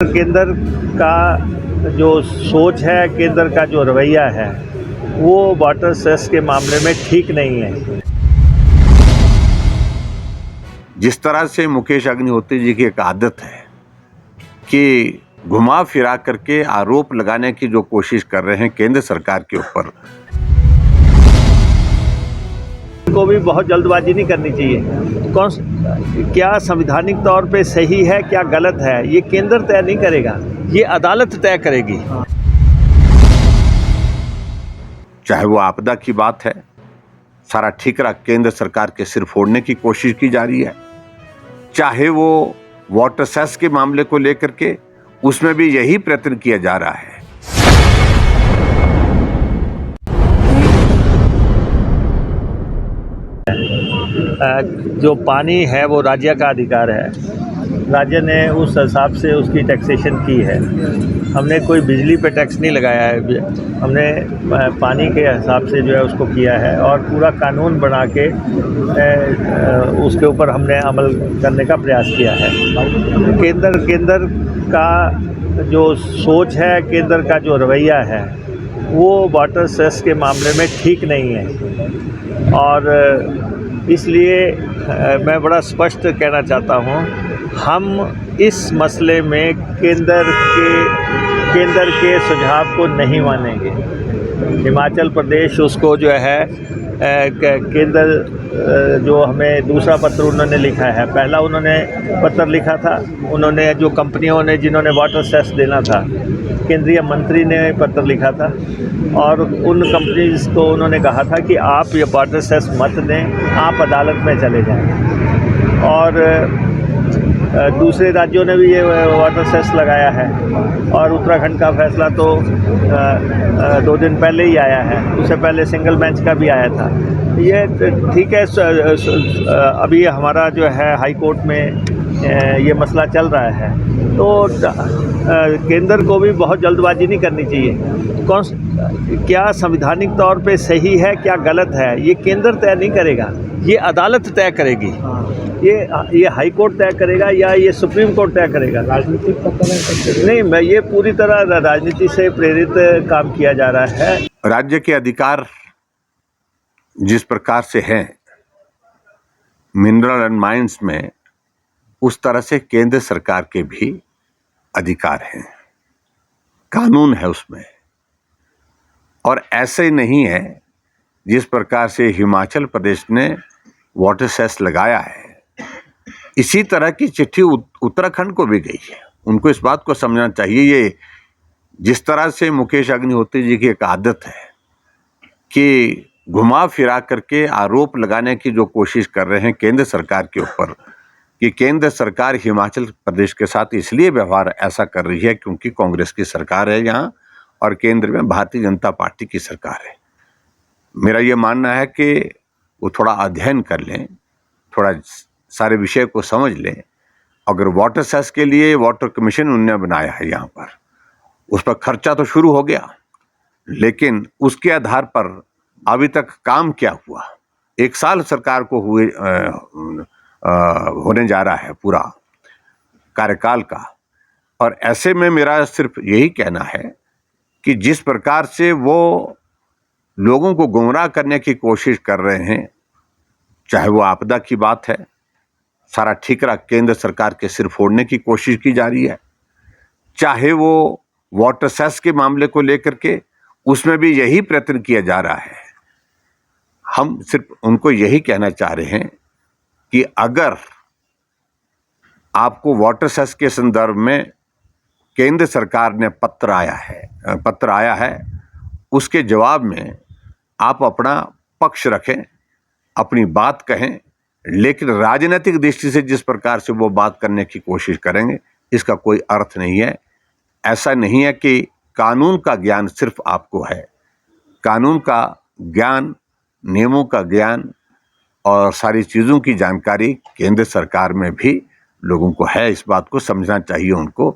केंद्र का जो सोच है, केंद्र का जो रवैया है, वो वाटर सेस के मामले में ठीक नहीं है। जिस तरह से मुकेश अग्निहोत्री जी की एक आदत है कि घुमा फिरा करके आरोप लगाने की जो कोशिश कर रहे हैं केंद्र सरकार के ऊपर, को भी बहुत जल्दबाजी नहीं करनी चाहिए। क्या संवैधानिक तौर पे सही है, क्या गलत है, ये केंद्र तय नहीं करेगा, ये अदालत तय करेगी। चाहे वो आपदा की बात है, सारा ठिकरा केंद्र सरकार के सिर फोड़ने की कोशिश की जा रही है, चाहे वो वाटर सेस के मामले को लेकर के उसमें भी यही प्रयत्न किया जा रहा है। जो पानी है वो राज्य का अधिकार है, राज्य ने उस हिसाब से उसकी टैक्सेशन की है। हमने कोई बिजली पे टैक्स नहीं लगाया है, हमने पानी के हिसाब से जो है उसको किया है और पूरा कानून बना के उसके ऊपर हमने अमल करने का प्रयास किया है। केंद्र का जो सोच है, केंद्र का जो रवैया है, वो वाटर सेस के मामले में ठीक नहीं है और इसलिए मैं बड़ा स्पष्ट कहना चाहता हूँ, हम इस मसले में केंद्र के सुझाव को नहीं मानेंगे। हिमाचल प्रदेश उसको जो है केंद्र जो हमें दूसरा पत्र उन्होंने लिखा है, पहला उन्होंने पत्र लिखा था, उन्होंने जो कंपनियों ने जिन्होंने वाटर सेस देना था, केंद्रीय मंत्री ने पत्र लिखा था और उन कंपनीज को उन्होंने कहा था कि आप ये वाटर सेस मत दें, आप अदालत में चले जाएं। और दूसरे राज्यों ने भी ये वाटर सेस लगाया है और उत्तराखंड का फैसला तो 2 दिन पहले ही आया है, उससे पहले सिंगल बेंच का भी आया था। ये ठीक है, अभी हमारा जो है हाई कोर्ट में ये मसला चल रहा है, तो केंद्र को भी बहुत जल्दबाजी नहीं करनी चाहिए। क्या संवैधानिक तौर पे सही है, क्या गलत है, ये केंद्र तय नहीं करेगा, ये अदालत तय करेगी। ये हाई कोर्ट तय करेगा या ये सुप्रीम कोर्ट तय करेगा। राजनीतिक नहीं, मैं ये पूरी तरह राजनीति से प्रेरित काम किया जा रहा है। राज्य के अधिकार जिस प्रकार से हैं मिनरल एंड माइंस में, उस तरह से केंद्र सरकार के भी अधिकार हैं, कानून है उसमें। और ऐसे नहीं है जिस प्रकार से हिमाचल प्रदेश ने वाटर सेस लगाया है, इसी तरह की चिट्ठी उत्तराखंड को भी गई है। उनको इस बात को समझना चाहिए, ये जिस तरह से मुकेश अग्निहोत्री जी की एक आदत है कि घुमा फिरा करके आरोप लगाने की जो कोशिश कर रहे हैं केंद्र सरकार के ऊपर, कि केंद्र सरकार हिमाचल प्रदेश के साथ इसलिए व्यवहार ऐसा कर रही है क्योंकि कांग्रेस की सरकार है यहाँ और केंद्र में भारतीय जनता पार्टी की सरकार है। मेरा ये मानना है कि वो थोड़ा अध्ययन कर लें, थोड़ा सारे विषय को समझ लें। अगर वाटर सेस के लिए वाटर कमीशन उन्होंने बनाया है यहाँ पर, उस पर खर्चा तो शुरू हो गया, लेकिन उसके आधार पर अभी तक काम क्या हुआ? 1 साल सरकार को होने जा रहा है पूरा कार्यकाल का। और ऐसे में मेरा सिर्फ यही कहना है कि जिस प्रकार से वो लोगों को गुमराह करने की कोशिश कर रहे हैं, चाहे वो आपदा की बात है, सारा ठिकरा केंद्र सरकार के सिर फोड़ने की कोशिश की जा रही है, चाहे वो वाटर सेस के मामले को लेकर के उसमें भी यही प्रयत्न किया जा रहा है। हम सिर्फ उनको यही कहना चाह रहे हैं कि अगर आपको वाटर सेस के संदर्भ में केंद्र सरकार ने पत्र आया है, उसके जवाब में आप अपना पक्ष रखें, अपनी बात कहें, लेकिन राजनीतिक दृष्टि से जिस प्रकार से वो बात करने की कोशिश करेंगे, इसका कोई अर्थ नहीं है। ऐसा नहीं है कि कानून का ज्ञान सिर्फ आपको है, कानून का ज्ञान, नियमों का ज्ञान और सारी चीज़ों की जानकारी केंद्र सरकार में भी लोगों को है। इस बात को समझना चाहिए उनको